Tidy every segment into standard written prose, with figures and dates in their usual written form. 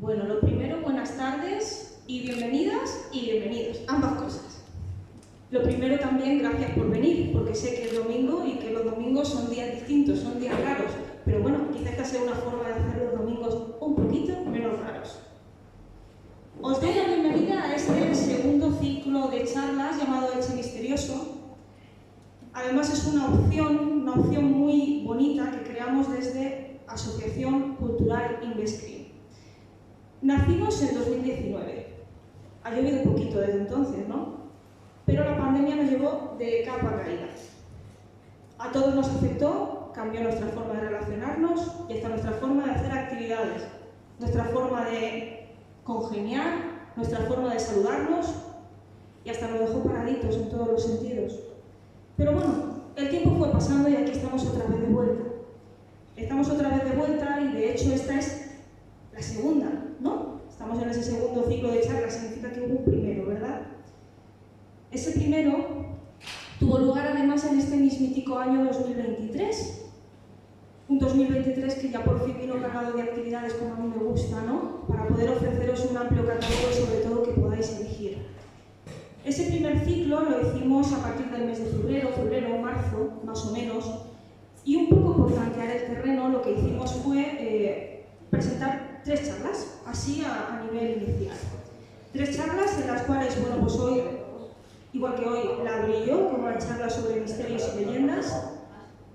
Bueno, lo primero, buenas tardes y bienvenidas y bienvenidos, ambas cosas. Lo primero también, gracias por venir, porque sé que es domingo y que los domingos son días distintos, son días raros, pero bueno, quizás esta sea una forma de hacer los domingos un poquito menos raros. Os doy la bienvenida a este segundo ciclo de charlas llamado Elche Misterioso. Además es una opción muy bonita que creamos desde Asociación Cultural Invescrim. Nacimos en 2019. Ha llovido un poquito desde entonces, ¿no? Pero la pandemia nos llevó de capa caída. A todos nos afectó, cambió nuestra forma de relacionarnos y hasta nuestra forma de hacer actividades, nuestra forma de congeniar, nuestra forma de saludarnos y hasta nos dejó paraditos en todos los sentidos. Pero bueno, el tiempo fue pasando y aquí estamos otra vez de vuelta. Estamos otra vez de vuelta y de hecho esta es la segunda, ¿no? Estamos en ese segundo ciclo de charlas, significa que hubo un primero, ¿verdad? Ese primero tuvo lugar además en este mismítico año 2023. Un 2023 que ya por fin vino cargado de actividades como a mí me gusta, ¿no? Para poder ofreceros un amplio catálogo y sobre todo que podáis elegir. Ese primer ciclo lo hicimos a partir del mes de febrero, marzo, más o menos, y un poco por tantear el terreno lo que hicimos fue presentar 3 charlas, así a nivel inicial. 3 charlas en las cuales, bueno, pues hoy, igual que hoy, la abrí yo con una charla sobre misterios y leyendas.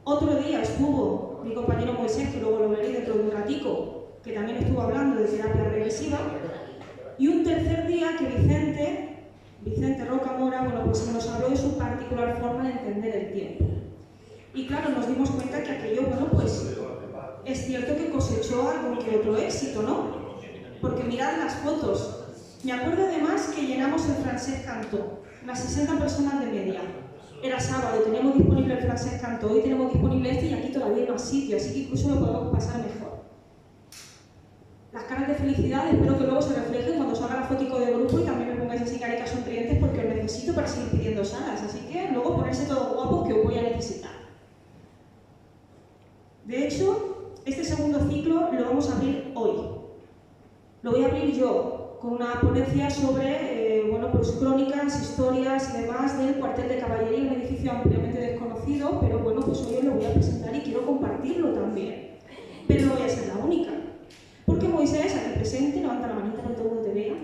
Otro día estuvo mi compañero Moisés, que luego lo veréis dentro de un ratico, que también estuvo hablando de terapia regresiva. Y un tercer día que Vicente Rocamora, bueno, pues nos habló de su particular forma de entender el tiempo. Y claro, nos dimos cuenta que aquello, bueno, pues es cierto que cosechó algún que otro éxito, ¿no? Porque mirad las fotos. Me acuerdo además que llenamos el Francesc Cantó, unas 60 personas de media. Era sábado, teníamos disponible el Francesc Cantó, hoy tenemos disponible este y aquí todavía hay más sitio, así que incluso lo podemos pasar mejor. Las caras de felicidad espero que luego se reflejen cuando salga la fotico de grupo y también me pongáis así carecas sonrientes porque os necesito para seguir pidiendo salas, así que luego ponerse todos guapos que os voy a necesitar. De hecho, este segundo ciclo lo vamos a abrir hoy. Lo voy a abrir yo con una ponencia sobre bueno, pues crónicas, historias y demás del cuartel de caballería, un edificio ampliamente desconocido, pero bueno, pues hoy os lo voy a presentar y quiero compartirlo también. Pero no voy a ser la única. Porque Moisés, aquí presente, levanta la manita para que todo el mundo te vea,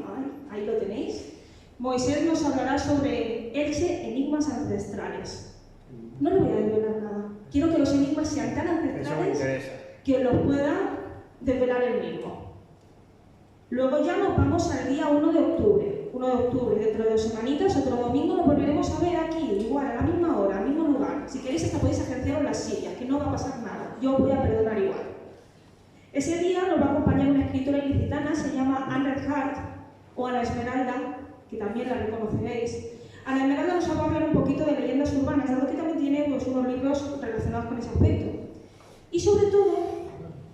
ahí lo tenéis. Moisés nos hablará sobre Elche, enigmas ancestrales. No le voy a desvelar nada. Quiero que los enigmas sean tan ancestrales que os los pueda desvelar él mismo. Luego ya nos vamos al día 1 de octubre. 1 de octubre, dentro de 2 semanitas, otro domingo, nos volveremos a ver aquí, igual, a la misma hora, al mismo lugar. Si queréis, hasta podéis agenciaros las sillas, que no va a pasar nada. Yo os voy a perdonar igual. Ese día nos va a acompañar una escritora ilicitana, se llama Anna Hart, o Ana Esmeralda, que también la reconoceréis. Ana Esmeralda nos va a hablar un poquito de leyendas urbanas, dado que también tiene pues, unos libros relacionados con ese aspecto. Y sobre todo,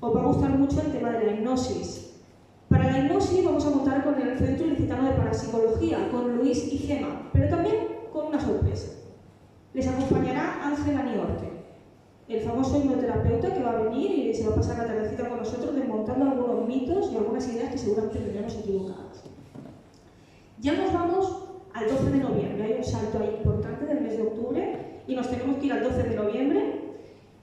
os va a gustar mucho el tema de la hipnosis. Para la hipnosis vamos a contar con el Centro Ilicitano de Parapsicología, con Luis y Gema, pero también con una sorpresa. Les acompañará Ángela Niorte, el famoso hipnoterapeuta que va a venir y se va a pasar la tardecita con nosotros desmontando algunos mitos y algunas ideas que seguramente tendremos equivocadas. Ya nos vamos al 12 de noviembre, hay un salto ahí importante del mes de octubre y nos tenemos que ir al 12 de noviembre,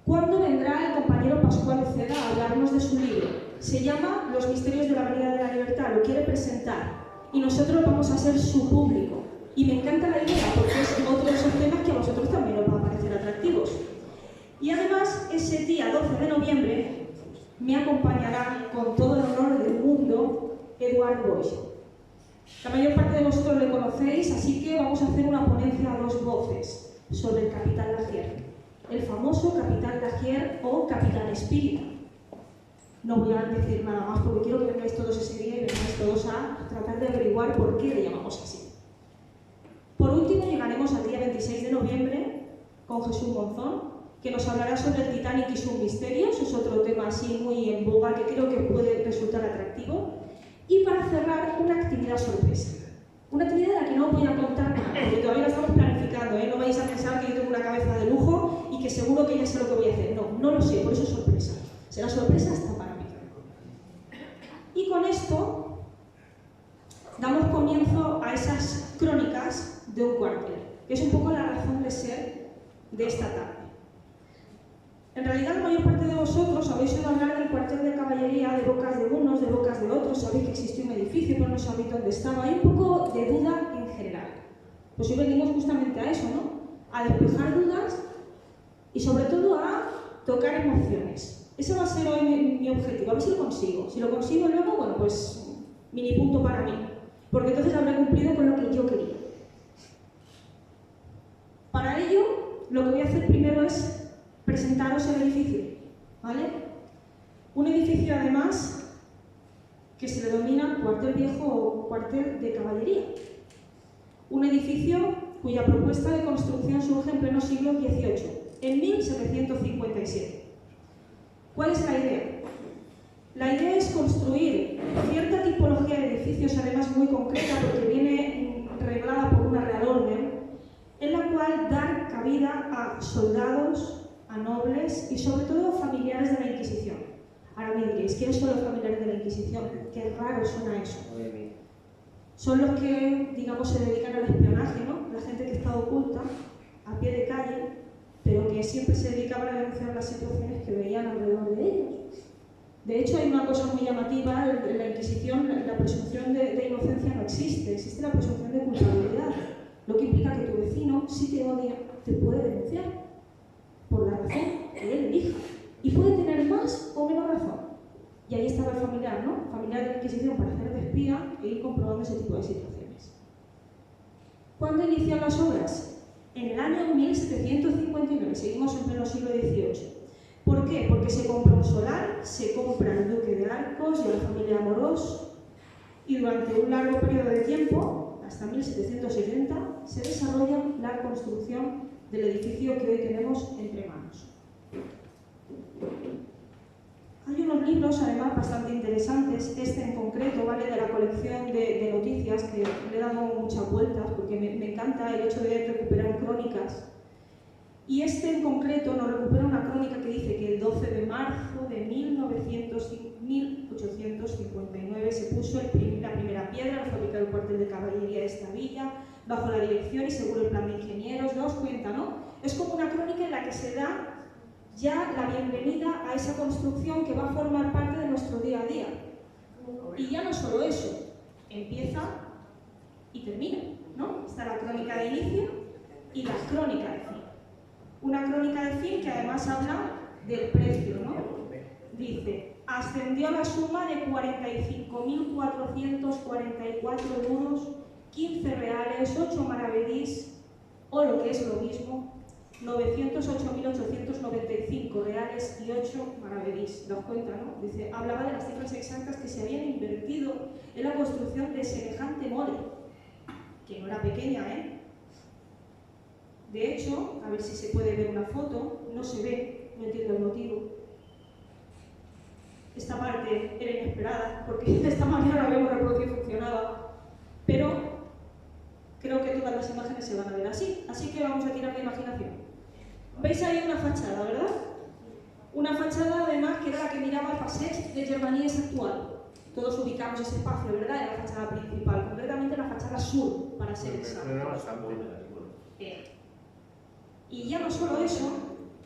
cuando vendrá el compañero Pascual Uceda a hablarnos de su libro. Se llama Los misterios de la Avenida de la Libertad, lo quiere presentar y nosotros vamos a ser su público. Y me encanta la idea porque es otro de esos temas que a vosotros también os va a parecer atractivos. Y además, ese día 12 de noviembre me acompañará con todo el honor del mundo Eduard Boix. La mayor parte de vosotros le conocéis, así que vamos a hacer una ponencia a 2 voces sobre el Capitán Lagier, el famoso Capitán Lagier o Capitán Espírita. No voy a decir nada más porque quiero que vengáis todos ese día y vengáis todos a tratar de averiguar por qué le llamamos así. Por último, llegaremos al día 26 de noviembre con Jesús Monzón, que nos hablará sobre el Titanic y sus misterios, es otro tema así muy en boga que creo que puede resultar atractivo. Y para cerrar, una actividad sorpresa. Una actividad de la que no os voy a contar nada, porque todavía la estamos planificando, ¿eh? No vais a pensar que yo tengo una cabeza de lujo y que seguro que ya sé lo que voy a hacer. No, no lo sé, por eso es sorpresa. Será sorpresa hasta para mí. Y con esto de un cuartel, que es un poco la razón de ser de esta tarde. En realidad, la mayor parte de vosotros habéis oído hablar del cuartel de caballería de bocas de unos, de bocas de otros, sabéis que existió un edificio, pero no sabéis dónde estaba. Hay un poco de duda en general. Pues hoy venimos justamente a eso, ¿no? A despejar dudas y sobre todo a tocar emociones. Ese va a ser hoy mi objetivo, a ver si lo consigo. Si lo consigo luego, bueno, pues mini punto para mí, porque entonces habré cumplido con lo que yo quería. Para ello, lo que voy a hacer primero es presentaros el edificio, ¿vale? Un edificio, además, que se le denomina cuartel viejo o cuartel de caballería. Un edificio cuya propuesta de construcción surge en pleno siglo XVIII, en 1757. ¿Cuál es la idea? La idea es construir cierta tipología de edificios, además muy concreta, porque viene reglada por una real orden, en la cual dar cabida a soldados, a nobles y sobre todo familiares de la Inquisición. Ahora me diréis, ¿quiénes son los familiares de la Inquisición? Qué raro suena eso. Son los que, digamos, se dedican al espionaje, ¿no? La gente que está oculta, a pie de calle, pero que siempre se dedicaban a denunciar las situaciones que veían alrededor de ellos. De hecho, hay una cosa muy llamativa, en la Inquisición la presunción de inocencia no existe, existe la presunción de culpabilidad, lo que implica que tu vecino, si te odia, te puede denunciar por la razón que él elija. Y puede tener más o menos razón. Y ahí estaba el familiar, ¿no? Familiar de la Inquisición para hacer de espía e ir comprobando ese tipo de situaciones. ¿Cuándo inician las obras? En el año 1759, seguimos en pleno siglo XVIII. ¿Por qué? Porque se compra un solar, se compra el duque de Arcos y la familia Amorós, y durante un largo periodo de tiempo, hasta 1770, se desarrolla la construcción del edificio que hoy tenemos entre manos. Hay unos libros, además, bastante interesantes, este en concreto, ¿vale?, de la colección de noticias, que le he dado muchas vueltas, porque me encanta el hecho de recuperar crónicas. Y este en concreto nos recupera una crónica que dice que el 12 de marzo de 1859 se puso la primera piedra, la fábrica del cuartel de caballería de esta villa, bajo la dirección y según el plan de ingenieros. ¿Daos cuenta, no? Es como una crónica en la que se da ya la bienvenida a esa construcción que va a formar parte de nuestro día a día. Y ya no solo eso, empieza y termina, ¿no? Está la crónica de inicio y la crónica de fin. Una crónica de fin que además habla del precio, ¿no? Dice, ascendió la suma de 45.444 euros, 15 reales, 8 maravedís, o lo que es lo mismo, 908.895 reales y 8 maravedís. ¿Daos cuenta, no? Dice, hablaba de las cifras exactas que se habían invertido en la construcción de semejante mole, que no era pequeña, ¿eh? De hecho, a ver si se puede ver una foto, no se ve, no entiendo el motivo. Esta parte era inesperada, porque de esta manera la habíamos reproducido y funcionaba, pero creo que todas las imágenes se van a ver así, así que vamos a tirar de imaginación. ¿Veis ahí una fachada, verdad? Una fachada, además, que era la que miraba al Passeig de Germanies actual. Todos ubicamos ese espacio, ¿verdad? En la fachada principal, concretamente la fachada sur, para ser exactos. Y ya no solo eso,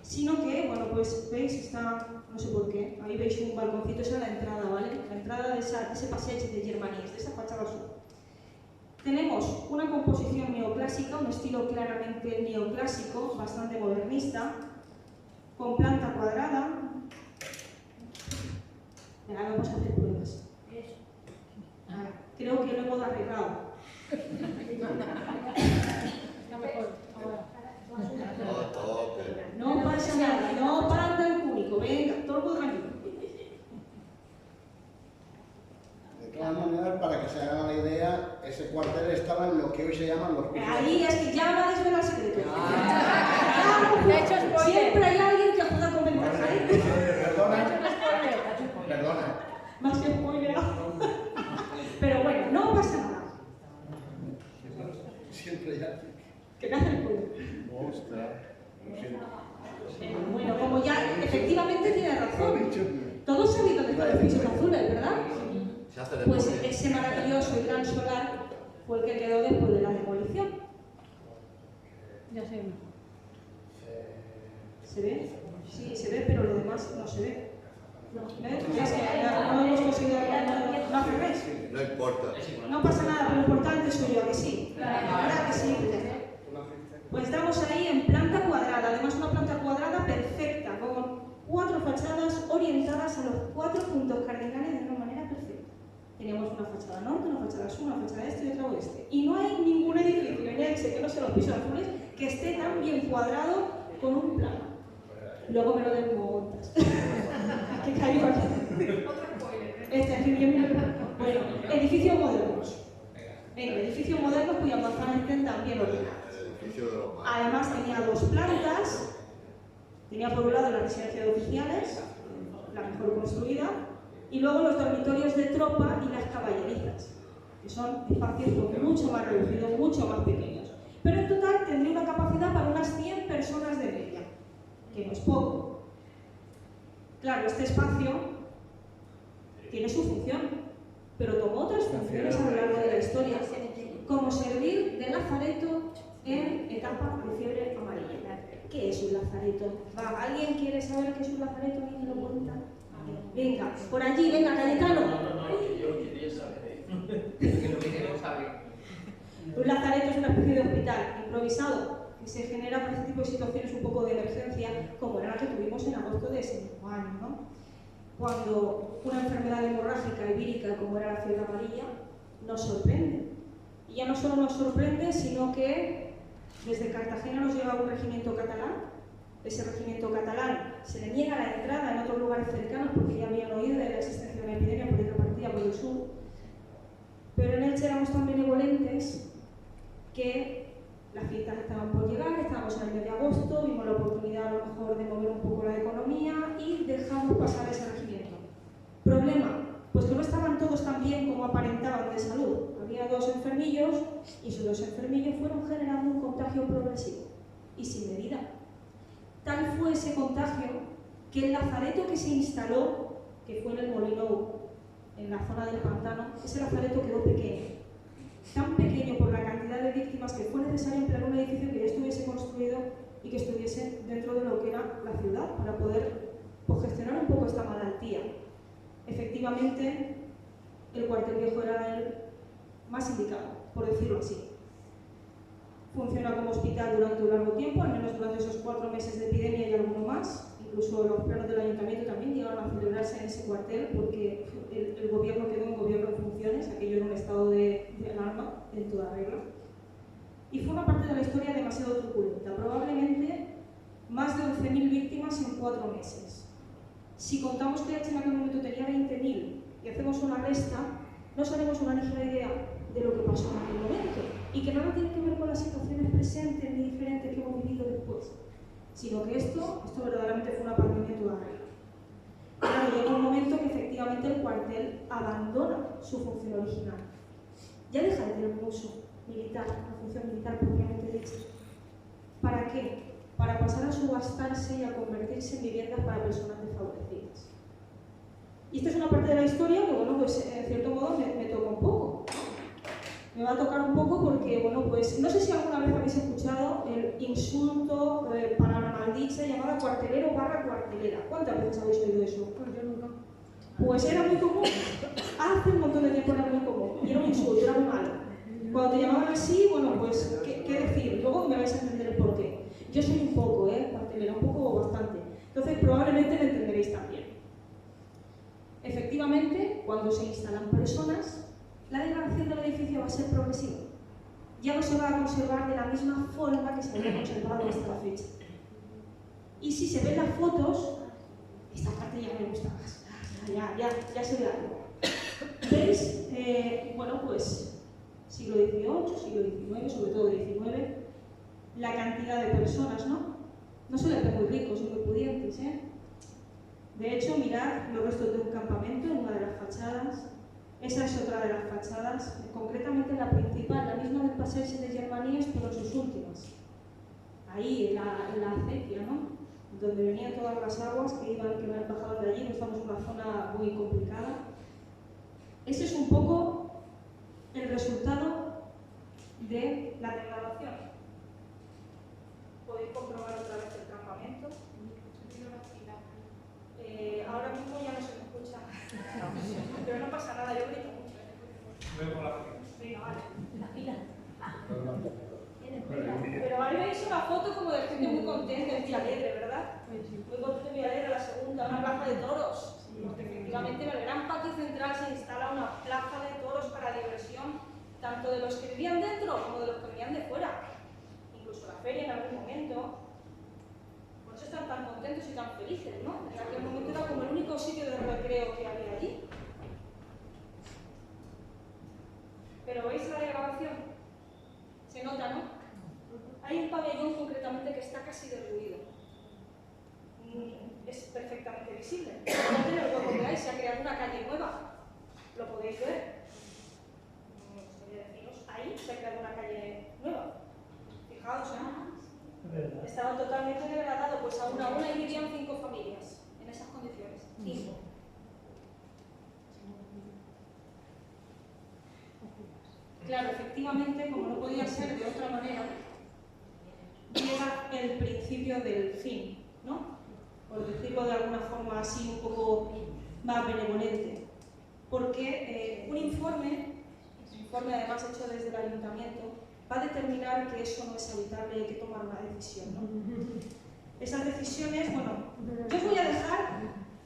sino que, bueno, pues veis, está, no sé por qué, ahí veis un balconcito, esa es la entrada, ¿vale? La entrada de ese Passeig de Germanies, de esa fachada sur. Tenemos una composición neoclásica, un estilo claramente neoclásico, bastante modernista, con planta cuadrada. Ahora vamos a hacer pruebas. Creo que lo hemos arreglado. No pasa nada, no falta el cúnico, venga, todo el mundo tranquilo. De todas maneras, para que se haga la idea, ese cuartel estaba en lo que hoy se llaman los pisos. Ahí es que ya va a desvelar secretos. Spoiler. Siempre hay alguien que juega con ventaja. Perdona. Más que spoiler. Pero bueno, no pasa nada. Siempre hay alguien. Que me hace el spoiler. Ostras. Lo siento. Bueno, como ya efectivamente tiene razón. Todos sabéis dónde están los pisos azules, ¿verdad? Pues ese maravilloso y gran solar fue el que quedó después de la demolición. Ya sé. ¿Se ve? Sí, se ve, pero lo demás no se ve. ¿Ves? Es que no hemos conseguido no acerréis. No importa. No pasa nada, pero lo importante soy yo, ¿a que sí? ¿Verdad que sí? Pues estamos ahí en planta cuadrada, además una planta cuadrada perfecta, con 4 fachadas orientadas a los 4 puntos cardinales de una manera perfecta. Teníamos una fachada norte, una fachada sur, una fachada este y otra oeste. Y no hay ningún edificio en Elche, que no sea los pisos azules, que esté tan bien cuadrado con un plano. Luego me lo desmontas. ¿Qué cayó aquí? Este aquí bien. Bueno, edificios modernos. Venga, edificios modernos cuyas manzanas estén también ordenadas. Además tenía 2 plantas. Tenía por un lado la residencia de oficiales, la mejor construida, y luego los dormitorios de tropa y las caballerizas, que son espacios mucho más reducidos, mucho más pequeños. Pero en total tendría una capacidad para unas 100 personas de media, que no es poco. Claro, este espacio tiene su función, pero tomó otras funciones a lo largo de la historia, como servir de lazareto en etapa de fiebre amarilla. ¿Qué es un lazareto? ¿Va? ¿Alguien quiere saber qué es un lazareto? ¿Alguien me lo cuenta? Venga, por allí, venga, Cayetano. Yo quería saber. Lo que queremos saber. Un lazareto es una especie de hospital improvisado que se genera por este tipo de situaciones un poco de emergencia, como era la que tuvimos en agosto de ese mismo año, ¿no? Cuando una enfermedad hemorrágica y vírica, como era la fiebre amarilla, nos sorprende. Y ya no solo nos sorprende, sino que desde Cartagena nos llega un regimiento catalán. Ese regimiento catalán se le niega la entrada en otros lugares cercanos porque ya habían oído de la existencia de una epidemia por otra partida por el sur. Pero en Elche éramos tan benevolentes que las fiestas estaban por llegar, estábamos en el mes de agosto, vimos la oportunidad a lo mejor de mover un poco la economía y dejamos pasar ese regimiento. Problema, pues que no estaban todos tan bien como aparentaban de salud. Había 2 enfermillos y esos 2 enfermillos fueron generando un contagio progresivo y sin medida. Tal fue ese contagio que el lazareto que se instaló, que fue en el Molinou, en la zona del pantano, ese lazareto quedó pequeño. Tan pequeño por la cantidad de víctimas que fue necesario emplear un edificio que ya estuviese construido y que estuviese dentro de lo que era la ciudad para poder gestionar un poco esta malaltía. Efectivamente, el cuartel viejo era el más indicado, por decirlo así. Funciona como hospital durante un largo tiempo, al menos durante esos 4 meses de epidemia y alguno más. Incluso los plenos del ayuntamiento también llegaron a celebrarse en ese cuartel porque el gobierno quedó un gobierno en funciones, aquello era un estado de alarma en toda regla. Y fue una parte de la historia demasiado truculenta, probablemente más de 11.000 víctimas en 4 meses. Si contamos que en aquel momento tenía 20.000 y hacemos una resta, nos haremos una ligera idea de lo que pasó en aquel momento y que nada tiene que ver con las situaciones presentes ni diferentes que hemos vivido después, sino que esto verdaderamente fue una pandemia en toda regla. Claro, llega un momento que efectivamente el cuartel abandona su función original. Ya deja de tener un uso militar, una función militar propiamente dicha. ¿Para qué? Para pasar a subastarse y a convertirse en viviendas para personas desfavorecidas. Y esta es una parte de la historia que, bueno, pues en cierto modo me toca un poco. Me va a tocar un poco porque, bueno, pues no sé si alguna vez habéis escuchado el insulto, palabra maldicha llamada cuartelero barra cuartelera. ¿Cuántas veces habéis oído eso? Pues yo nunca. Pues era muy común. Hace un montón de tiempo era muy común. Y era un insulto, era muy malo. Cuando te llamaban así, bueno, pues, ¿qué decir? Luego me vais a entender el porqué. Yo soy un poco, cuartelera, un poco o bastante. Entonces, probablemente me entenderéis también. Efectivamente, cuando se instalan personas, la degradación del edificio va a ser progresiva. Ya no se va a conservar de la misma forma que se había conservado hasta la fecha. Y si se ven las fotos, esta parte ya me gusta más. Ya se ve algo. ¿Veis? Bueno, pues siglo XVIII, siglo XIX, sobre todo XIX, la cantidad de personas, ¿no? No suelen ser muy ricos y muy pudientes, ¿eh? De hecho, mirad los restos de un campamento en una de las fachadas. Esa es otra de las fachadas, concretamente la principal, la misma del Paseo de Germanías, pero sus últimas. Ahí, en la acequia, ¿no? Donde venían todas las aguas que bajaban de allí, no estamos en una zona muy complicada. Ese es un poco el resultado de la degradación. de los que vivían dentro como de los que venían de fuera. Incluso la feria en algún momento. Por eso están tan contentos y tan felices, ¿no? En aquel momento era como el único sitio de recreo que había allí. Pero ¿veis la degradación? Se nota, ¿no? Hay un pabellón concretamente que está casi derruido. Es perfectamente visible. Fíjate en el hueco que hay, se ha creado una calle nueva. ¿Lo podéis ver? No me gustaría deciros. Ahí se ha creado una calle nueva. Fijaos, ¿eh? Estaba totalmente degradado, pues aún ahí vivían 5 familias en esas condiciones. 5. Claro, efectivamente, como no podía ser de otra manera, llega el principio del fin, ¿no? Por decirlo de alguna forma así un poco más benevolente. Porque un informe además hecho desde el ayuntamiento, va a determinar que eso no es habitable y hay que tomar una decisión, ¿no? Esas decisiones, bueno, yo os voy a dejar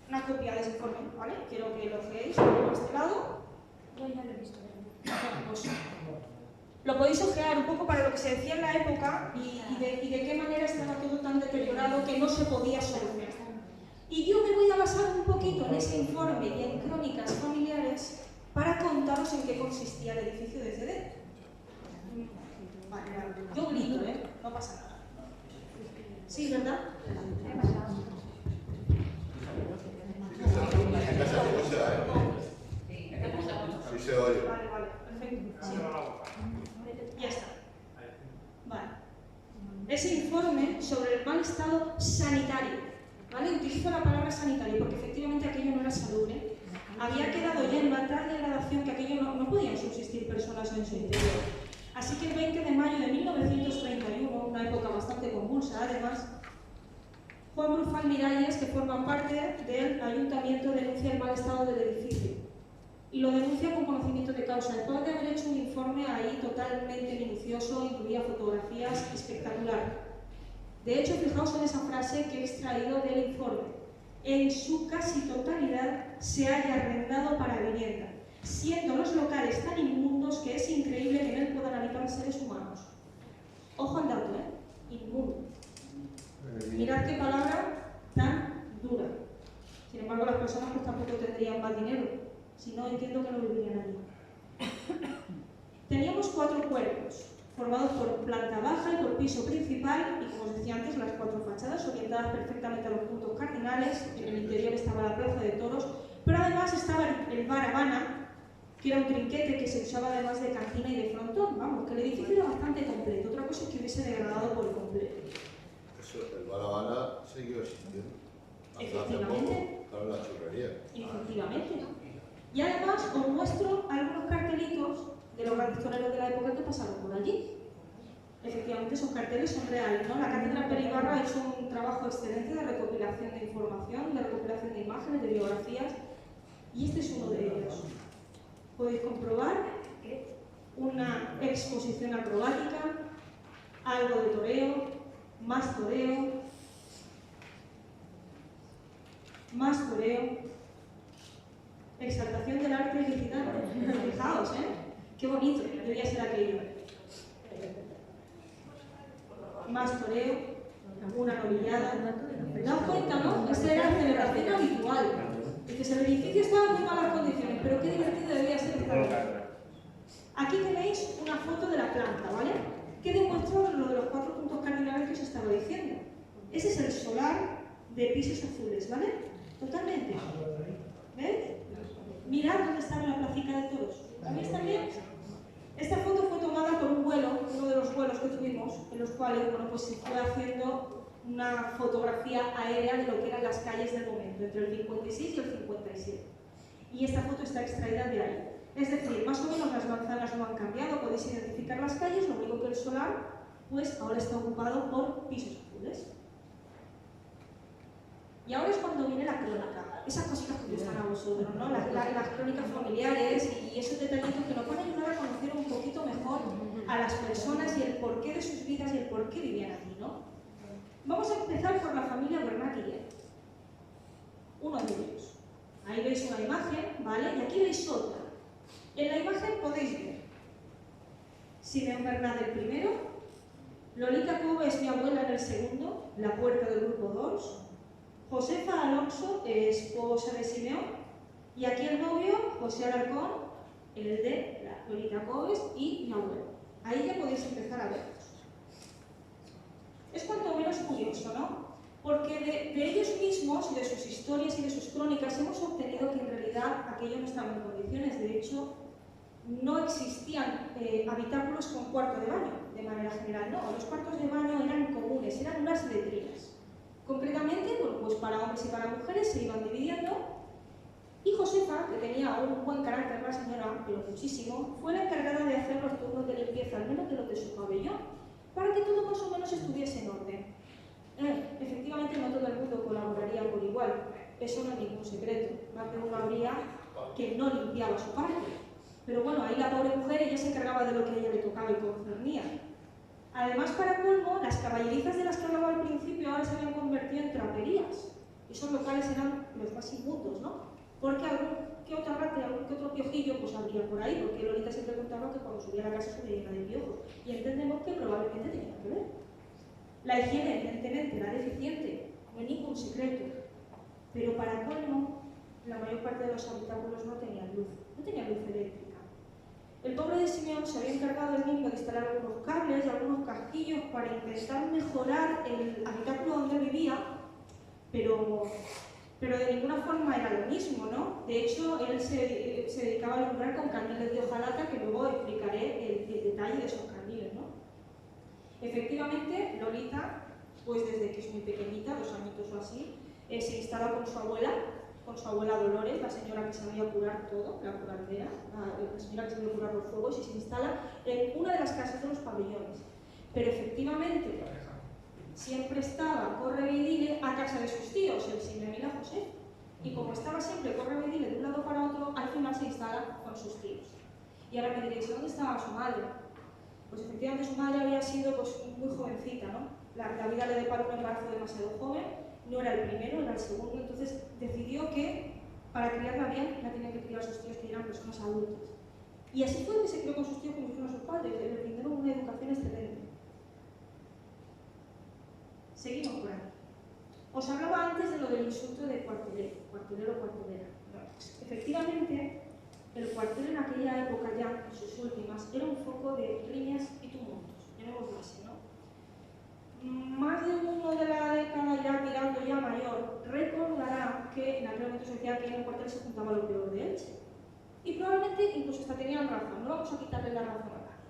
una copia de ese informe, ¿vale? Quiero que lo veáis por este lado. Yo ya lo he visto. Pues, lo podéis ojear un poco para lo que se decía en la época y de qué manera estaba todo tan deteriorado que no se podía solucionar. Y yo me voy a basar un poquito en ese informe y en crónicas familiares para contaros en qué consistía el edificio de CD. Vale, yo grito, ¿eh? No pasa nada. Sí, ¿verdad? Sí se oye. Vale, perfecto. Sí. Ya está. Vale. Ese informe sobre el mal estado sanitario, ¿vale? Utilizo la palabra sanitario porque efectivamente aquello no era salubre. Había quedado ya en tal degradación que aquello no podían subsistir personas en su interior. Así que el 20 de mayo de 1931, una época bastante convulsa además, Juan Brufal Miralles, que forma parte del ayuntamiento, denuncia el mal estado del edificio. Y lo denuncia con conocimiento de causa. Después de haber hecho un informe ahí totalmente minucioso, incluía fotografías, espectacular. De hecho, fijaos en esa frase que he extraído del informe. En su casi totalidad se haya arrendado para vivienda, siendo los locales tan inmundos que es increíble que en él puedan habitar seres humanos. Ojo al dato, ¿eh? Inmundo. Mirad qué palabra tan dura. Sin embargo, las personas pues tampoco tendrían más dinero. Si no, entiendo que no vivirían allí. Teníamos 4 cuerpos, formados por planta baja y por piso principal, y como os decía antes, las 4 fachadas orientadas perfectamente a los puntos cardinales. En el interior estaba la plaza de toros, pero además estaba el bar Habana, que era un trinquete que se usaba además de cantina y de frontón. Vamos, que el edificio era bastante completo. Otra cosa es que hubiese degradado por completo. Eso, el bar Habana siguió existiendo. Efectivamente. Claro, la churrería. Efectivamente. Y además os muestro algunos cartelitos de los grandes toreros de la época que pasaron por allí. Efectivamente, esos carteles son reales, ¿no? La Cátedra Peribarra hizo un trabajo excelente de recopilación de información, de recopilación de imágenes, de biografías, y este es uno de ellos. Podéis comprobar una exposición acrobática, algo de toreo, más toreo, exaltación del arte licitano. Fijaos, ¿eh? Qué bonito debería ser aquello. Más toreo, una novillada. Daos cuenta, ¿no? Esa era la celebración habitual. Dices, el edificio estaba en muy malas condiciones, pero qué divertido debía ser estar aquí. Aquí tenéis una foto de la planta, ¿vale? Que demuestra lo de los 4 puntos cardinales que os estaba diciendo. Ese es el solar de pisos azules, ¿vale? Totalmente. ¿Veis? Mirad dónde estaba la placica de toros. ¿La veis también? Esta foto fue tomada por un vuelo, uno de los vuelos que tuvimos, en los cuales, bueno, pues se fue haciendo una fotografía aérea de lo que eran las calles del momento, entre el 56 y el 57. Y esta foto está extraída de ahí. Es decir, más o menos las manzanas no han cambiado, podéis identificar las calles, lo único que el solar, pues ahora está ocupado por pisos azules. Y ahora es cuando viene la crónica, esas cositas que gustan a vosotros, ¿no? Las crónicas familiares y esos detallitos que nos van a ayudar a conocer un poquito mejor a las personas y el porqué de sus vidas y el por qué vivían aquí, ¿no? Vamos a empezar por la familia Bernat Guillén, uno de ellos. Ahí veis una imagen, ¿vale? Y aquí veis otra. En la imagen podéis ver Simeón Bernat el primero, Lolita Cove es mi abuela en el segundo, la puerta del grupo 2, Josefa Alonso, esposa de Simeón, y aquí el novio, José Alarcón, el de la Lolita Coves y mi abuelo. Ahí ya podéis empezar a ver. Es cuanto menos curioso, ¿no? Porque de ellos mismos, y de sus historias y de sus crónicas, hemos obtenido que en realidad aquello no estaba en condiciones. De hecho, no existían habitáculos con cuarto de baño, de manera general, no. Los cuartos de baño eran comunes, eran unas letrinas. Concretamente, bueno, pues para hombres y para mujeres se iban dividiendo, y Josefa, que tenía un buen carácter la señora, pero muchísimo, fue la encargada de hacer los turnos de limpieza, al menos de los de su pabellón, para que todo más o menos estuviese en orden. Efectivamente, no todo el mundo colaboraría por igual, eso no es ningún secreto, más de uno habría que no limpiaba su parte. Pero bueno, ahí la pobre mujer, ella se encargaba de lo que a ella le tocaba y concernía. Además, para colmo, las caballerizas de las que hablaba al principio ahora se habían convertido en traperías. Esos locales eran los más inmundos, ¿no? Porque algún que otra rata, algún que otro piojillo, pues habría por ahí, porque Lolita siempre contaba que cuando subía a la casa subía llena de piojos. Y entendemos que probablemente tenía que ver. La higiene, evidentemente, era deficiente, no hay ningún secreto. Pero para colmo, la mayor parte de los habitáculos no tenían luz eléctrica. El pobre de Simeón se había encargado él mismo de instalar algunos cables y algunos casquillos para intentar mejorar el habitáculo donde vivía, pero de ninguna forma era lo mismo, ¿no? De hecho, él se dedicaba a alumbrar con candiles de hojalata, que luego explicaré el detalle de esos candiles, ¿no? Efectivamente, Lolita, pues desde que es muy pequeñita, 2 añitos o así, se instala con su abuela Dolores, la señora que sabía curar todo, la curandera, la señora que sabía curar los fuegos, y se instala en una de las casas de los pabellones. Pero efectivamente, siempre estaba corre y dile a casa de sus tíos, el Simeón y la José. Y como estaba siempre corre y dile de un lado para otro, al final se instala con sus tíos. Y ahora me diréis, ¿dónde estaba su madre? Pues efectivamente su madre había sido pues, muy jovencita, ¿no? La vida le deparó un embarazo demasiado joven, no era el primero, era el segundo, entonces decidió que para criarla bien la tenían que criar a sus tíos, que eran personas adultas. Y así fue que se crió con sus tíos como si fueran sus padres, le brindaron una educación excelente. Seguimos por ahí. Os hablaba antes de lo del insulto de cuartelero o cuartelera. Efectivamente, el cuartel en aquella época ya, en sus últimas, era un foco de riñas y tumultos, llamémoslo así, ¿no? Más de uno de la década ya tirando ya mayor recordará que en aquel momento se decía que en el cuartel se juntaba lo peor de Elche. Y probablemente incluso hasta tenían razón, no vamos a quitarle la razón a nadie.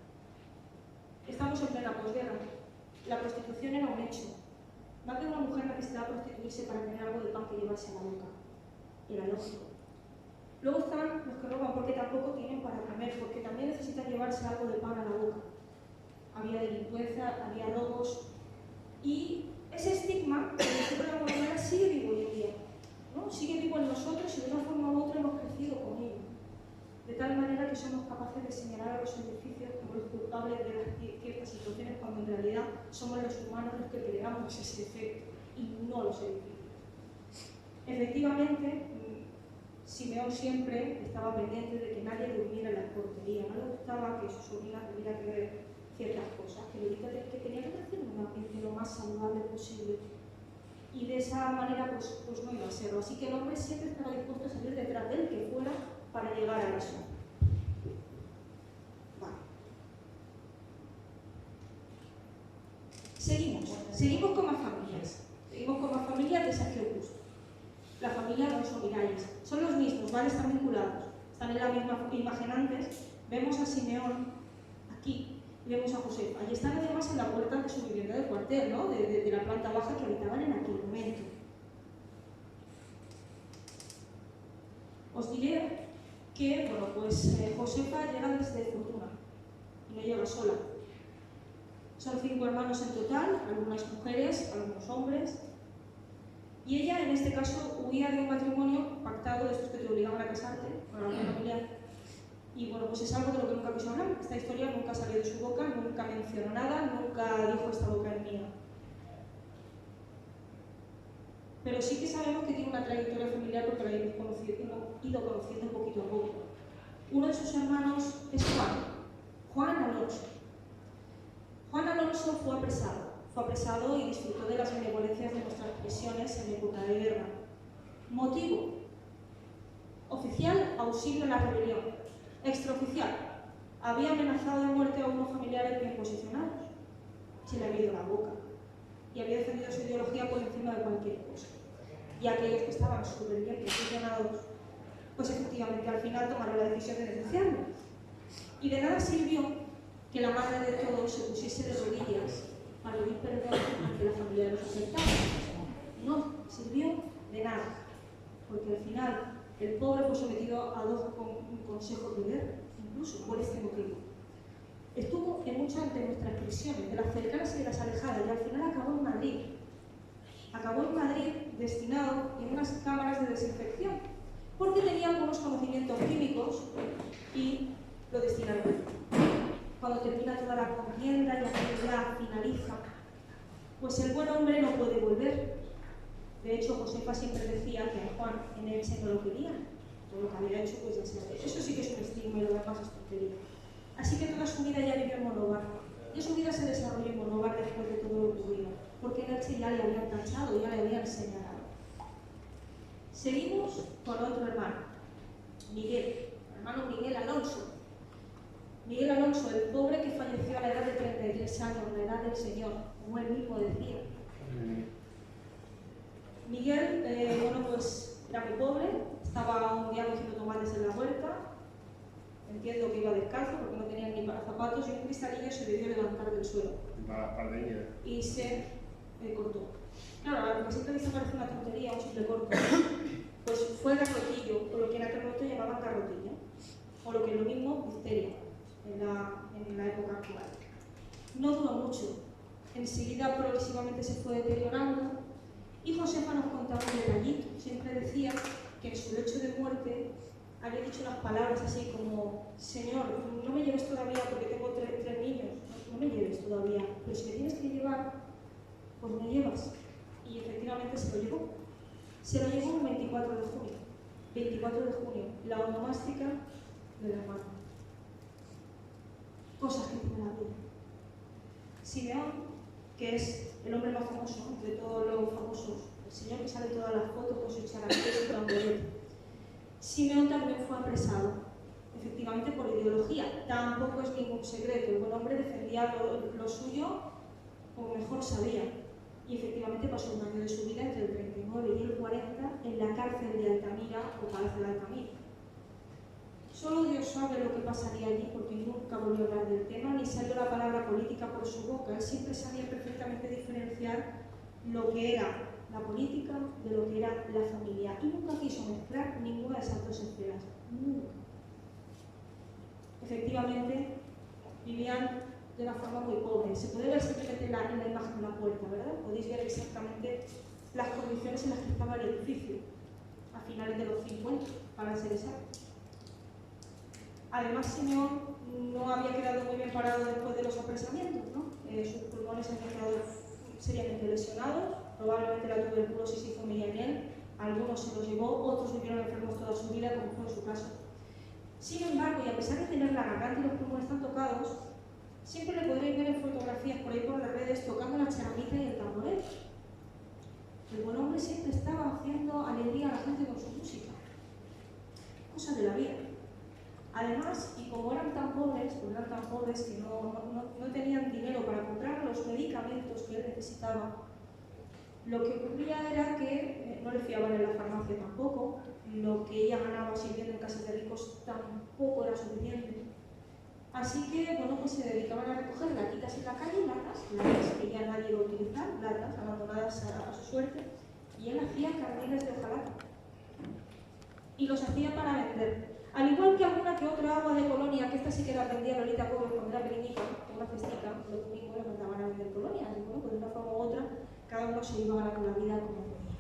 Estamos en plena posguerra. La prostitución era un hecho. Más de una mujer necesitaba prostituirse para tener algo de pan que llevarse a la boca. Era lógico. Luego están los que roban porque tampoco tienen para comer, porque también necesitan llevarse algo de pan a la boca. Había delincuencia, había robos, y ese estigma, por decirlo de alguna manera, sigue vivo hoy en día, ¿no? Sigue vivo en nosotros y de una forma u otra hemos crecido con ello. De tal manera que somos capaces de señalar a los edificios como los culpables de ciertas situaciones, cuando en realidad somos los humanos los que creamos ese efecto y no los edificios. Efectivamente, Simeón siempre estaba pendiente de que nadie durmiera en la portería. No le gustaba que su sobrina tuviera que ver ciertas cosas, que tenía que crecer en un ambiente lo más saludable posible. Y de esa manera pues no iba a serlo. Así que el hombre siempre estaba dispuesto a salir detrás de él, que fuera, para llegar a eso. Vale. Seguimos con más familias. Seguimos con más familias de Sergio Augusto. La familia Alonso Miralles. Son los mismos, ¿vale? Están vinculados. Están en la misma imagen antes. Vemos a Simeón aquí y vemos a José. Allí están además en la puerta de su vivienda de cuartel, ¿no? De la planta baja que habitaban en aquel momento. Os diré que, bueno, pues Josefa llega desde Fortuna y no llega sola. Son 5 hermanos en total, algunas mujeres, algunos hombres. Y ella, en este caso, huía de un matrimonio pactado, de estos que te obligaban a casarte, con la familia. Y bueno, pues es algo de lo que nunca quiso hablar. Esta historia nunca salió de su boca, nunca mencionó nada, nunca dijo esta boca es mía. Pero sí que sabemos que tiene una trayectoria familiar porque la hemos ido conociendo poquito a poco. Uno de sus hermanos es Juan Alonso. Alonso fue apresado y disfrutó de las benevolencias de nuestras prisiones en época de guerra. Motivo: oficial, auxilio en la rebelión. Extraoficial: había amenazado de muerte a unos familiares bien posicionados. Se le había ido la boca y había defendido su ideología por encima de cualquier cosa. Y aquellos que estaban súper bien posicionados, pues efectivamente al final tomaron la decisión de denunciarlo. Y de nada sirvió que la madre de todos se pusiese de rodillas para pedir perdón ante la familia de los afectados. No sirvió de nada, porque al final el pobre fue sometido a 2 consejos de guerra, incluso por este motivo. Estuvo en muchas de nuestras prisiones, de las cercanas y de las alejadas, y al final acabó en Madrid. Acabó en Madrid destinado en unas cámaras de desinfección, porque tenía algunos conocimientos químicos y lo destinaron. Cuando termina toda la contienda y aquello ya finaliza, pues el buen hombre no puede volver. De hecho, Josefa siempre decía que a Juan en Elche no lo querían. Todo lo que había hecho, pues ya se había hecho. Eso sí que es un estigma y lo demás es tontería. Así que toda su vida ya vivió en Monóvar. Y su vida se desarrolló en Monóvar después de todo lo ocurrido, porque en Elche ya le habían tachado, ya le habían señalado. Seguimos con otro hermano, Miguel, hermano Miguel Alonso. Miguel Alonso, el pobre que falleció a la edad de 33 años, la edad del Señor, como él mismo decía. Miguel, bueno, pues era muy pobre, estaba un día cogiendo tomates en la huerta, entiendo que iba descalzo porque no tenía ni para zapatos, y un cristalillo se debió levantar del suelo. Y se cortó. Claro, a lo que siempre dice parece una tontería, un simple corto. Pues fue garrotillo, o lo que en aquel momento llamaban garrotilla, o lo que es lo mismo, difteria, en la época actual. No duró mucho, enseguida progresivamente se fue deteriorando, y Josefa nos contaba un detallito. Siempre decía que en su lecho de muerte había dicho unas palabras así como: Señor, no me lleves todavía porque tengo tres niños, no me lleves todavía, pero si me tienes que llevar, pues me llevas. Y efectivamente se lo llevó. Se lo llevó el 24 de junio. 24 de junio, la onomástica del hermano. Cosas que tiene la vida. Simeón, que es el hombre más famoso de todos los famosos, el señor que sale en todas las fotos con su charabia y su tamborete. Simeón también fue apresado, efectivamente por ideología. Tampoco es ningún secreto. El buen hombre defendía lo suyo como mejor sabía. Y efectivamente pasó un año de su vida, entre el 39 y el 40, en la cárcel de Altamira o Palacio de Altamira. Solo Dios sabe lo que pasaría allí, porque nunca volvió a hablar del tema, ni salió la palabra política por su boca. Él siempre sabía perfectamente diferenciar lo que era la política de lo que era la familia, y nunca quiso mezclar ninguna de esas dos esferas. Nunca. Efectivamente, vivían de una forma muy pobre. Se puede ver simplemente en la imagen de la puerta, ¿verdad? Podéis ver exactamente las condiciones en las que estaba el edificio a finales de los 50, para ser exacto. Además, Simeón no había quedado muy bien parado después de los apresamientos, ¿no? Sus pulmones habían quedado seriamente lesionados, probablemente la tuberculosis hizo mella en él, algunos se los llevó, otros vivieron enfermos toda su vida, como fue en su caso. Sin embargo, y a pesar de tener la garganta y los pulmones tan tocados, siempre le podréis ver en fotografías por ahí por las redes tocando la charamita y el tamborete. El buen hombre siempre estaba haciendo alegría a la gente con su música. Cosa de la vida. Además, y como eran tan pobres, pues eran tan pobres que no tenían dinero para comprar los medicamentos que él necesitaba, lo que ocurría era que no le fiaban en la farmacia tampoco, lo que ella ganaba sirviendo en casas de ricos tampoco era suficiente. Así que, bueno, pues se dedicaban a recoger latitas en la calle, latas que ya nadie iba a utilizar, latas abandonadas a su suerte, y él hacía carriles de hojalata. Y los hacía para vender. Al igual que alguna que otra agua de colonia, que esta sí que la vendía Lolita Pobre cuando era pequeñita, con una cestita, los domingos le mandaban a vender colonias, y bueno, pues de una forma u otra, cada uno se iba ganando la vida como podía.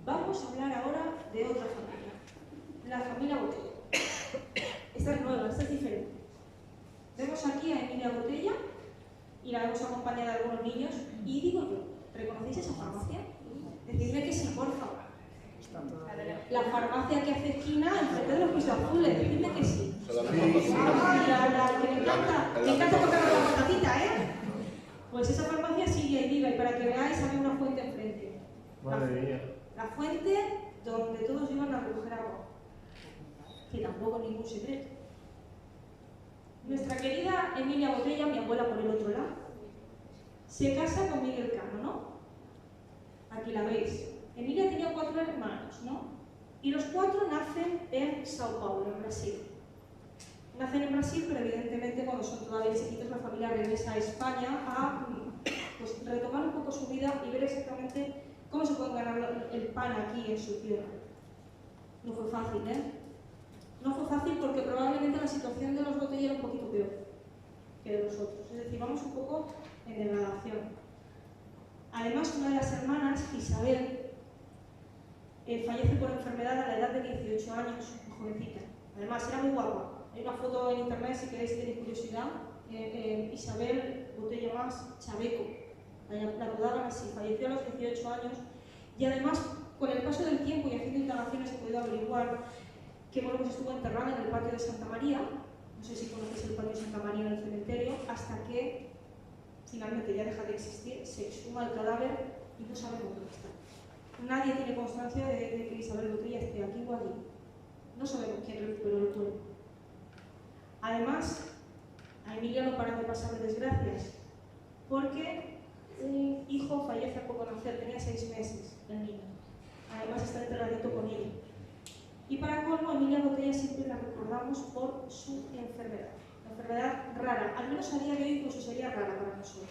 Vamos a hablar ahora de otra familia, la familia Botella. Esta es nueva, esta es diferente. Vemos aquí a Emilia Botella y la vemos acompañada de algunos niños, y digo yo, ¿reconocéis esa farmacia? Decidme que sí, por favor. La farmacia que hace esquina enfrente de los pisos azules, decidme que sí. Sí. ¡Ay, qué Pues esa farmacia sigue ahí viva y para que veáis había una fuente enfrente. Madre mía. La fuente donde todos iban a recoger agua. Que tampoco es ningún secreto. Nuestra querida Emilia Botella, mi abuela por el otro lado, se casa con Miguel Cano, ¿no? Aquí la veis. Emilia tenía 4 hermanos, ¿no? Y los 4 nacen en Sao Paulo, en Brasil. Nacen en Brasil, pero evidentemente cuando son todavía chiquitos la familia regresa a España a pues, retomar un poco su vida y ver exactamente cómo se puede ganar el pan aquí en su tierra. No fue fácil, ¿eh? No fue fácil porque probablemente la situación de los Botella era un poquito peor que de los otros. Es decir, vamos un poco en degradación. Además, una de las hermanas, Isabel, fallece por enfermedad a la edad de 18 años, jovencita. Además, era muy guapa. Hay una foto en internet, si queréis tener curiosidad. Isabel Botella más Chaveco. La apodaban así. Falleció a los 18 años. Y además, con el paso del tiempo y haciendo indagaciones, he podido averiguar que bueno, pues estuvo enterrada en el patio de Santa María. No sé si conocéis el patio de Santa María en el cementerio. Hasta que finalmente ya deja de existir, se exhuma el cadáver y no sabemos dónde está. Nadie tiene constancia de que Isabel Botella esté aquí o allí. No sabemos quién recuperó el cuerpo. Además, a Emilia no paran de pasarle desgracias, porque un hijo fallece poco nacer, tenía 6 meses el niño. Además está enterradito con ella. Y para colmo, Emilia Botella siempre la recordamos por su enfermedad. Una enfermedad rara, al menos a día de hoy incluso sería rara para nosotros.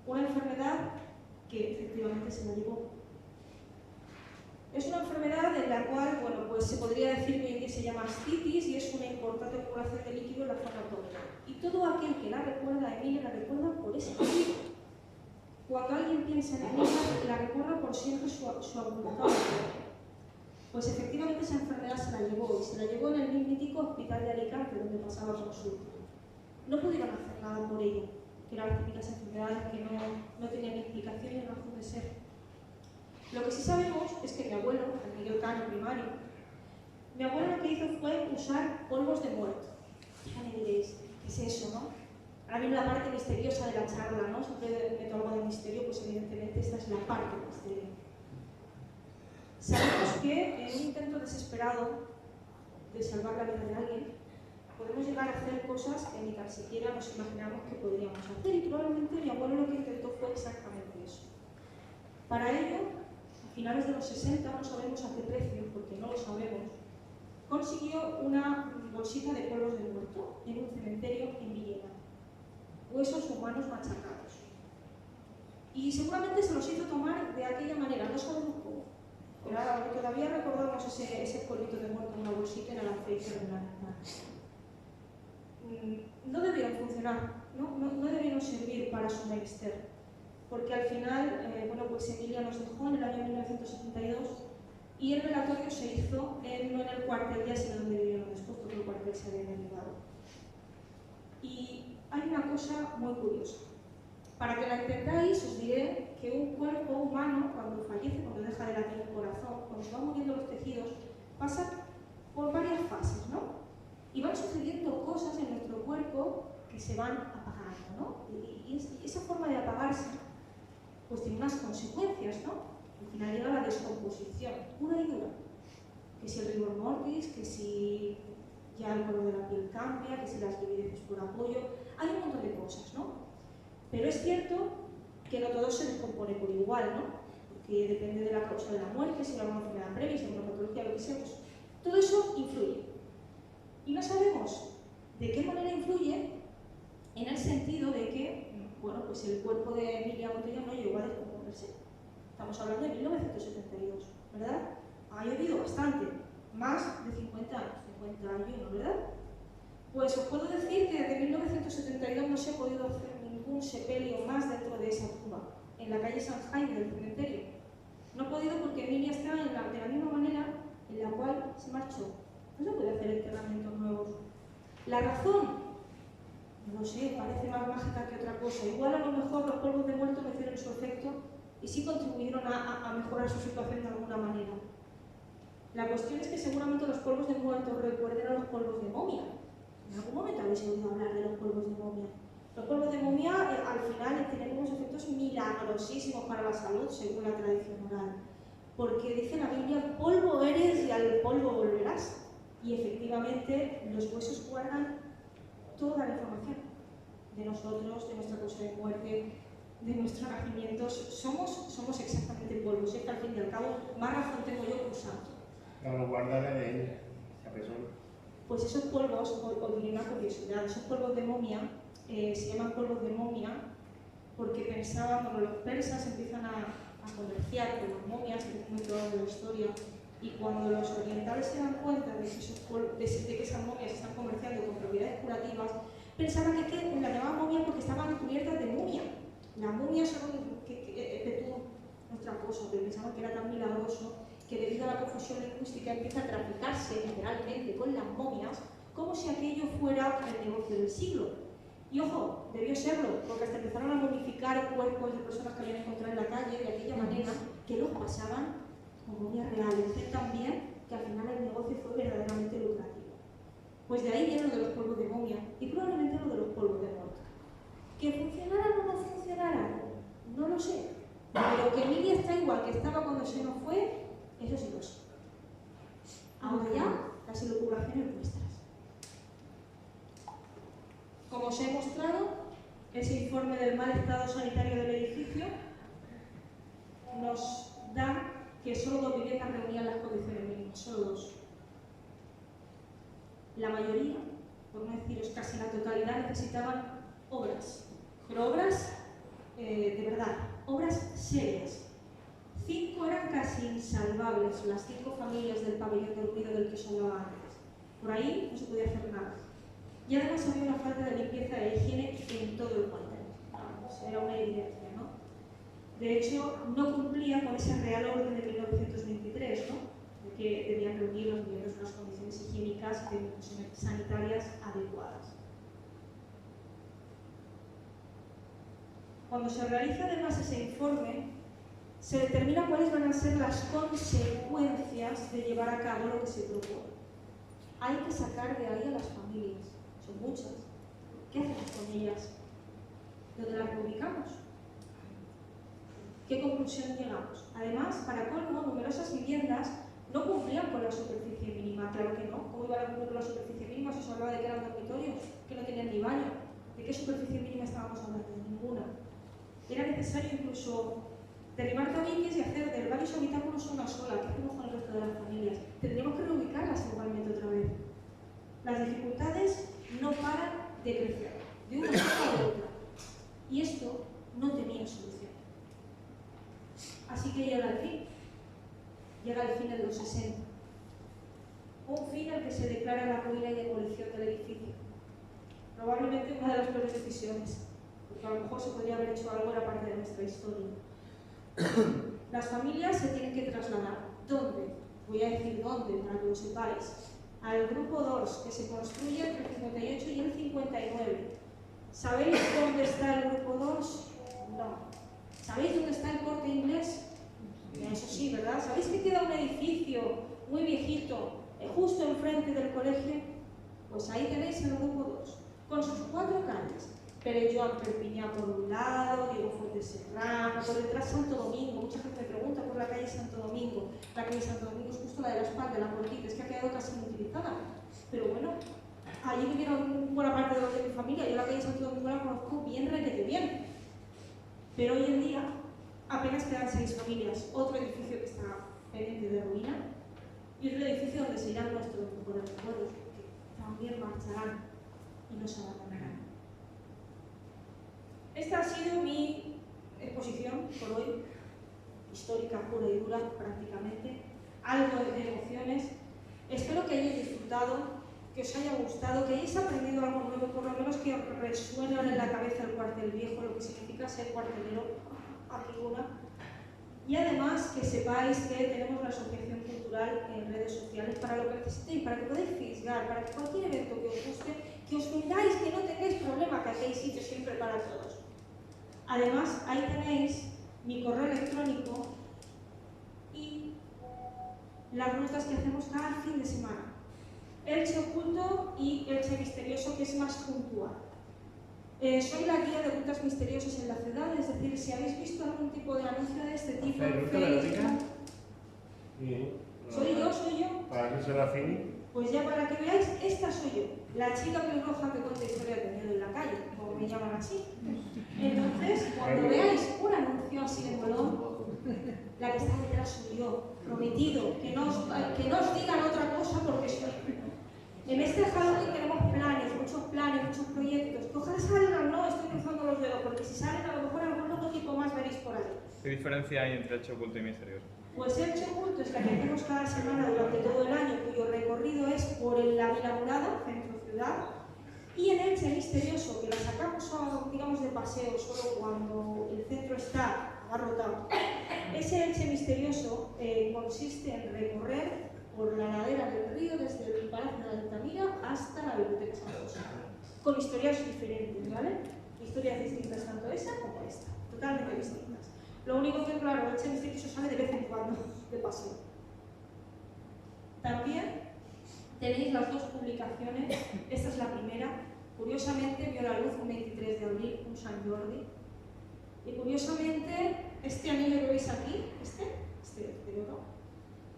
Una enfermedad que efectivamente se la llevó. Es una enfermedad en la cual, bueno, pues se podría decir que hoy en día se llama ascitis y es una importante acumulación de líquido en la zona abdominal. Y todo aquel que la recuerda a Emilia la recuerda por ese motivo. Cuando alguien piensa en Emilia, la recuerda por siempre su abultado. Pues efectivamente esa enfermedad se la llevó, y se la llevó en el mítico hospital de Alicante, donde pasaba consulta. No pudieron hacer nada por ello, que eran las típicas enfermedades que no tenían explicación ni razón de ser. Lo que sí sabemos es que mi abuelo, el Miguel Cano primario, mi abuelo lo que hizo fue usar polvos de muerto. Ya me diréis, ¿qué es eso, no? Ahora viene la parte misteriosa de la charla, ¿no? Siempre meto algo de misterio, pues evidentemente esta es la parte misteriosa. Sabemos que en un intento desesperado de salvar la vida de alguien, podemos llegar a hacer cosas que ni tan siquiera nos imaginamos que podríamos hacer, y probablemente mi abuelo lo que intentó fue exactamente eso. Para ello, a finales de los 60, no sabemos a qué precio, porque no lo sabemos, consiguió una bolsita de polvos de muerto en un cementerio en Villena. Huesos humanos machacados. Y seguramente se los hizo tomar de aquella manera, no sabemos cómo. Pero ahora todavía recordamos ese polvito de muerto en una bolsita en el aceite de la no debieron funcionar, no debieron servir para su menester. Porque al final, bueno, pues Emilia nos dejó en el año 1972 y el velatorio se hizo no en el cuartel, ya sé dónde vivieron después, porque el cuartel se había derribado. Y hay una cosa muy curiosa. Para que la entendáis, os diré que un cuerpo humano, cuando fallece, cuando deja de latir el corazón, cuando se van muriendo los tejidos, pasa por varias fases, ¿no? Y van sucediendo cosas en nuestro cuerpo que se van apagando, ¿no? Y esa forma de apagarse, pues tiene unas consecuencias, ¿no? Al final llega la descomposición, pura y dura. Que si el rigor mortis, que si ya el color de la piel cambia, que si las livideces por apoyo, hay un montón de cosas, ¿no? Pero es cierto que no todo se descompone por igual, ¿no? Porque depende de la causa de la muerte, si hay alguna enfermedad previa, si hay alguna patología, lo que sea, pues todo eso influye. Y no sabemos de qué manera influye en el sentido de que, bueno, pues el cuerpo de Emilia Botella no llegó a descomponerse. Estamos hablando de 1972, ¿verdad? Ha llovido bastante, más de 50 años, 51, ¿verdad? Pues os puedo decir que desde 1972 no se ha podido hacer ningún sepelio más dentro de esa tumba, en la calle San Jaime del cementerio. No ha podido porque Emilia está de la misma manera en la cual se marchó. No se puede hacer enterramientos nuevos. La razón, no lo sé, parece más mágica que otra cosa. Igual a lo mejor los polvos de muerto no hicieron su efecto y sí contribuyeron a mejorar su situación de alguna manera. La cuestión es que seguramente los polvos de muerto recuerden a los polvos de momia. En algún momento habéis oído hablar de los polvos de momia. Los polvos de momia momia al final tiene unos efectos milagrosísimos para la salud, según la tradición oral. Porque dice la Biblia, polvo eres y al polvo volverás. Y efectivamente los huesos guardan toda la información de nosotros, de nuestra causa de muerte, de nuestro nacimiento. Somos exactamente polvo. Si es que al fin y al cabo, más razón tengo yo que usar. Pero guarda el ADN, esa persona. Pues esos polvos, os diré una curiosidad, esos polvos de momia se llaman polvos de momia porque pensaban, cuando los persas empiezan a comerciar con las momias, que es muy probable de la historia, y cuando los orientales se dan cuenta de que esas momias están comerciando con propiedades curativas, pensaban que las llamaban momias porque estaban cubiertas de mumia. Las momias son nuestra cosa, pero pensaban que era tan milagroso que debido a la confusión lingüística empieza a traficarse literalmente con las momias como si aquello fuera el negocio del siglo. Y ojo, debió serlo, porque hasta empezaron a momificar cuerpos de personas que habían encontrado en la calle de aquella manera que los pasaban con momias reales. Decir también que al final el negocio fue verdaderamente lucrativo. Pues de ahí viene lo de los polvos de momia y probablemente lo de los polvos de muerto. ¿Que funcionaran o no funcionaran? No lo sé. Pero que Emilia está igual que estaba cuando se nos fue, eso sí lo sé. Ahora ya, las elucubraciones nuestras. Como os he mostrado, ese informe del mal estado sanitario del edificio nos da que solo 2 viviendas reunían las condiciones mínimas, solo 2. La mayoría, por no deciros casi la totalidad, necesitaban obras, pero obras de verdad, obras serias. 5 eran casi insalvables, las 5 familias del pabellón de ruido del que os hablaba antes. Por ahí no se podía hacer nada. Y además había una falta de limpieza e higiene en todo el cuartel. Era una evidencia, ¿no? De hecho, no cumplía con esa Real Orden de 1923, ¿no? De que debían reunir los miembros de unas condiciones higiénicas y sanitarias adecuadas. Cuando se realiza además ese informe, se determina cuáles van a ser las consecuencias de llevar a cabo lo que se propone. Hay que sacar de ahí a las familias. Son muchas. ¿Qué hacemos con ellas? ¿Dónde las publicamos? ¿Qué conclusión llegamos? Además, para colmo, numerosas viviendas no cumplían con la superficie mínima. Claro que no. ¿Cómo iban a cumplir con la superficie mínima si se hablaba de que eran dormitorios, que no tenían ni baño? ¿De qué superficie mínima estábamos hablando? De ninguna. Era necesario incluso derribar tabiques y hacer de varios habitáculos una sola. ¿Qué hacemos con el resto de las familias? Tendríamos que reubicarlas igualmente otra vez. Las dificultades no paran de crecer, de una cosa a otra. Y esto no tenía solución. Así que llega el fin. Llega el fin de los 60. Un fin en el que se declara la ruina y demolición del edificio. Probablemente una de las peores decisiones, porque a lo mejor se podría haber hecho algo, era parte de nuestra historia. Las familias se tienen que trasladar. ¿Dónde? Voy a decir dónde, para que lo sepáis. Al grupo 2, que se construye entre el 58 y el 59. ¿Sabéis dónde está el grupo 2? No. ¿Sabéis dónde está el Corte Inglés? Eso sí, ¿verdad? ¿Sabéis que queda un edificio muy viejito justo enfrente del colegio? Pues ahí tenéis el grupo 2, con sus 4 calles. Pere Joan Perpiñá por un lado, Diego Fuentes Serrano, por detrás Santo Domingo. Mucha gente me pregunta por la calle Santo Domingo. La calle Santo Domingo es justo la de la espalda, la cortita, es que ha quedado casi inutilizada. Pero bueno, allí vivieron buena parte de los de mi familia. Yo la calle Santo Domingo la conozco bien, requete bien. Pero hoy en día apenas quedan 6 familias. Otro edificio que está pendiente de ruina y otro edificio donde se irán nuestros mejores recuerdos, que también marcharán y nos abandonarán. Esta ha sido mi exposición por hoy, histórica pura y dura prácticamente, algo de emociones. Espero que hayáis disfrutado, que os haya gustado, que hayáis aprendido algo nuevo, por lo menos que os resuene en la cabeza el cuartel viejo, lo que significa ser cuartelero, alguna. Y además que sepáis que tenemos la Asociación Cultural en redes sociales para lo que necesitéis, para que podáis fisgar, para que cualquier evento que os guste, que os vendáis, que no tengáis problema, que aquí hay sitio siempre para todos. Además, ahí tenéis mi correo electrónico y las rutas que hacemos cada fin de semana. Elche Oculto y Elche Misterioso, que es más puntual. Soy la guía de rutas misteriosas en la ciudad, es decir, si habéis visto algún tipo de anuncio de este tipo en ¿Ruta erótica? Facebook, Sí. soy yo. Para que se la fini. Pues ya para que veáis, esta soy yo, la chica pelirroja que cuenta historias de miedo en la calle, como me llaman así. Entonces, cuando veáis un anuncio así de molón, la que está detrás soy yo, prometido, que no os digan otra cosa porque soy yo. En este Halloween tenemos planes, muchos proyectos, que ojalá salgan, no, estoy cruzando los dedos, porque si salen a lo mejor algún logotipo más veréis por ahí. ¿Qué diferencia hay entre hecho oculto y misterioso? Pues el hecho oculto es la que hacemos cada semana durante todo el año, cuyo recorrido es por la Vila Murada, centro ciudad, y el Elche misterioso, que la sacamos, digamos, de paseo solo cuando el centro está abarrotado. Ese Elche misterioso consiste en recorrer por la ladera del río desde el Palacio de Altamira hasta la Biblioteca San José, con historias diferentes, ¿vale? Historias distintas, tanto esa como esta, totalmente distintas. Lo único que, claro, el Elche misterioso sale de vez en cuando de paseo. También tenéis las dos publicaciones, esta es la primera, curiosamente vio la luz un 23 de abril, un San Jordi, y curiosamente este anillo que veis aquí, este otro,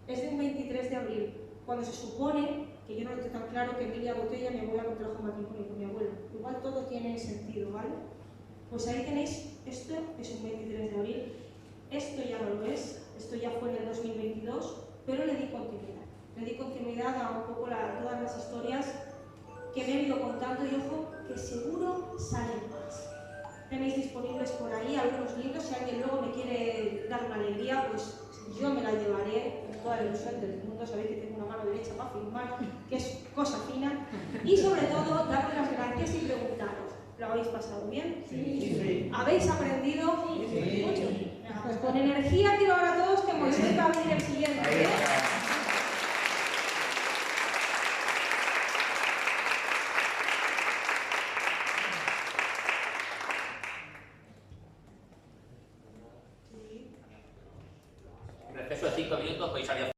es de un 23 de abril, cuando se supone, que yo no lo tengo tan claro, que Emilia Botella, mi abuela, contrajo matrimonio con mi abuelo. Igual todo tiene sentido, ¿vale? Pues ahí tenéis, esto es un 23 de abril, esto ya no lo es, esto ya fue en el 2022, pero le di continuidad. Le di continuidad a un poco todas las historias que me he ido contando y ojo, que seguro salen más. Tenéis disponibles por ahí algunos libros, si alguien luego me quiere dar una alegría, pues yo me la llevaré con toda la ilusión del mundo. Sabéis que tengo una mano derecha para firmar, que es cosa fina. Y sobre todo, darle las gracias y preguntaros, ¿lo habéis pasado bien? Sí. ¿Habéis aprendido? Sí. Mucho. Venga, pues con energía quiero ahora a todos que Moisés va a venir el siguiente. ¿Eh? En el exceso de 5 minutos podéis salir a